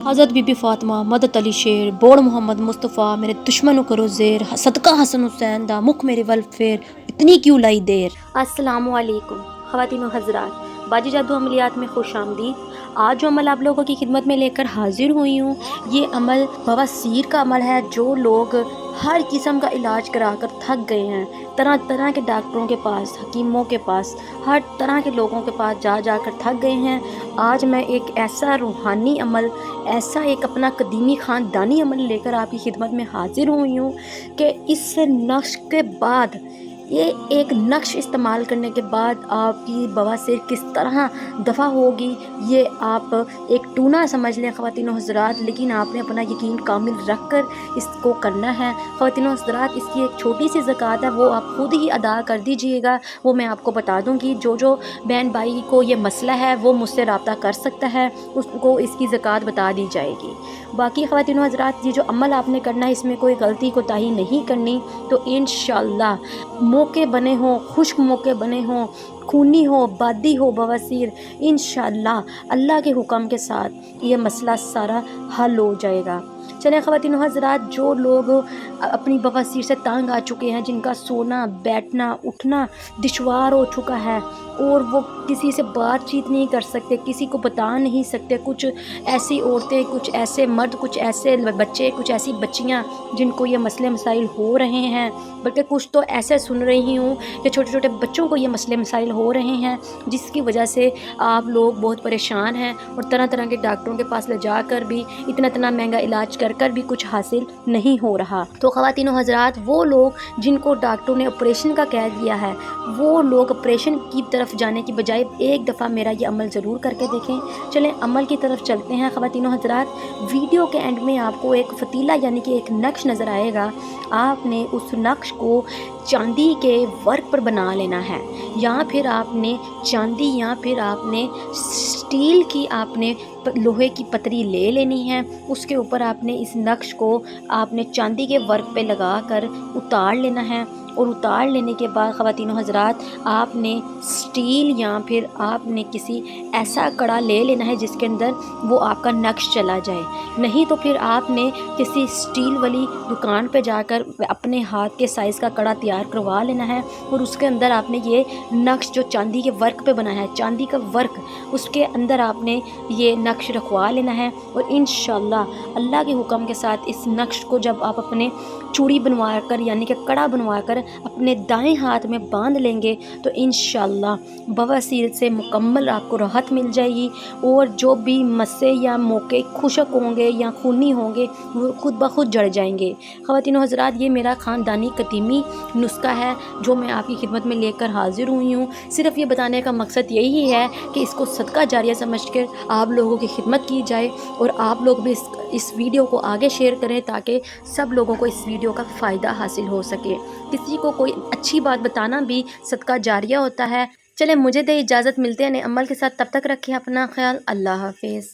हज़रत बीबी फ़ातिमा मदद अली शेर बोड़ मोहम्मद मुस्तफ़ा मेरे दुश्मनों करो ज़ेर सदका हसन हुसैन दा मुख मेरे वल फेर इतनी क्यों लाई देर। अस्सलामु अलैकुम ख़वातीन व हज़रात, बाजी जादू अमलियात में खुश आमदीद। आज जो अमल आप लोगों की खिदमत में लेकर हाजिर हुई हूँ, ये अमल बवासीर का अमल है। जो लोग हर किस्म का इलाज करा कर थक गए हैं, तरह तरह के डॉक्टरों के पास, हकीमों के पास, हर तरह के लोगों के पास जा जा कर थक गए हैं, आज मैं एक ऐसा रूहानी अमल, ऐसा एक अपना कदीमी ख़ानदानी अमल लेकर आपकी खिदमत में हाजिर हुई हूँ कि इस नक्श के बाद, ये एक नक्श इस्तेमाल करने के बाद आपकी बवासीर किस तरह दफ़ा होगी, ये आप एक टूना समझ लें ख़वातीन व हज़रात, लेकिन आपने अपना यकीन कामिल रख कर इसको करना है। ख़वातीन व हज़रात, इसकी एक छोटी सी ज़कात है, वो आप खुद ही अदा कर दीजिएगा। वो मैं आपको बता दूँगी। जो बहन भाई को ये मसला है वो मुझसे रब्ता कर सकता है, उसको इसकी ज़कात बता दी जाएगी। बाकी ख़वातीन व हज़रात, ये जो अमल आपने करना है, इसमें कोई गलती कोताही नहीं करनी। तो इंशाअल्लाह मौके बने हों, खुश्क मौके बने हों, खूनी हो, बादी हो, बवासीर, इंशाअल्लाह अल्लाह के हुक्म के साथ ये मसला सारा हल हो जाएगा। चलें ख़वातीन व हज़रात, जो लोग अपनी बवासीर से तंग आ चुके हैं, जिनका सोना बैठना उठना दुश्वार हो चुका है और वो किसी से बातचीत नहीं कर सकते, किसी को बता नहीं सकते, कुछ ऐसी औरतें, कुछ ऐसे मर्द, कुछ ऐसे बच्चे, कुछ ऐसी बच्चियां जिनको ये मसले मसाइल हो रहे हैं, बल्कि कुछ तो ऐसे सुन रही हूँ कि छोटे छोटे बच्चों को ये मसले मसाइल हो रहे हैं, जिसकी वजह से आप लोग बहुत परेशान हैं और तरह तरह के डॉक्टरों के पास ले जाकर भी इतना इतना महंगा इलाज कर भी कुछ हासिल नहीं हो रहा। तो ख़वातीन व हज़रात, वो लोग जिनको डॉक्टरों ने ऑपरेशन का कह दिया है, वो लोग ऑपरेशन की तरफ जाने की बजाय एक दफ़ा मेरा ये अमल ज़रूर करके देखें। चलें अमल की तरफ चलते हैं ख़वातीन व हज़रात। वीडियो के एंड में आपको एक फ़तीला यानी कि एक नक्श नज़र आएगा। आपने उस नक्श को चांदी के वर्क पर बना लेना है, या फिर आपने चांदी या फिर आपने स्टील की, आपने लोहे की पतरी ले लेनी है। उसके ऊपर आपने इस नक्श को आपने चांदी के वर्क पे लगा कर उतार लेना है, और उतार लेने के बाद ख़वातीन व हज़रात, आपने स्टील या फिर आपने किसी ऐसा कड़ा ले लेना है जिसके अंदर वो आपका नक्श चला जाए। नहीं तो फिर आपने किसी स्टील वाली दुकान पे जाकर अपने हाथ के साइज़ का कड़ा तैयार करवा लेना है, और उसके अंदर आपने ये नक्श जो चांदी के वर्क पे बना है, चांदी का वर्क, उसके अंदर आपने ये नक्श रखवा लेना है। और इंशाअल्लाह अल्लाह के हुक्म के साथ इस नक्श को जब आप अपने चूड़ी बनवा कर यानी कि कड़ा बनवा कर अपने दाएं हाथ में बांध लेंगे, तो इंशाअल्लाह बवासीर से मुकम्मल आपको राहत मिल जाएगी, और जो भी मस्से या मौके खुशक होंगे या खूनी होंगे, वो खुद ब खुद जड़ जाएंगे। ख़वातीन व हज़रात, ये मेरा ख़ानदानी कदीमी नुस्खा है जो मैं आपकी खिदमत में लेकर हाजिर हुई हूँ। सिर्फ़ ये बताने का मकसद यही है कि इसको सदका जारिया समझ कर आप लोगों की खिदमत की जाए, और आप लोग भी इस वीडियो को आगे शेयर करें ताकि सब लोगों को इस वीडियो का फ़ायदा हासिल हो सके। किसी को कोई अच्छी बात बताना भी सदका जारिया होता है। चलें मुझे दे इजाज़त, मिलते हैं नए अमल के साथ, तब तक रखें अपना ख्याल। अल्लाह हाफ़िज़।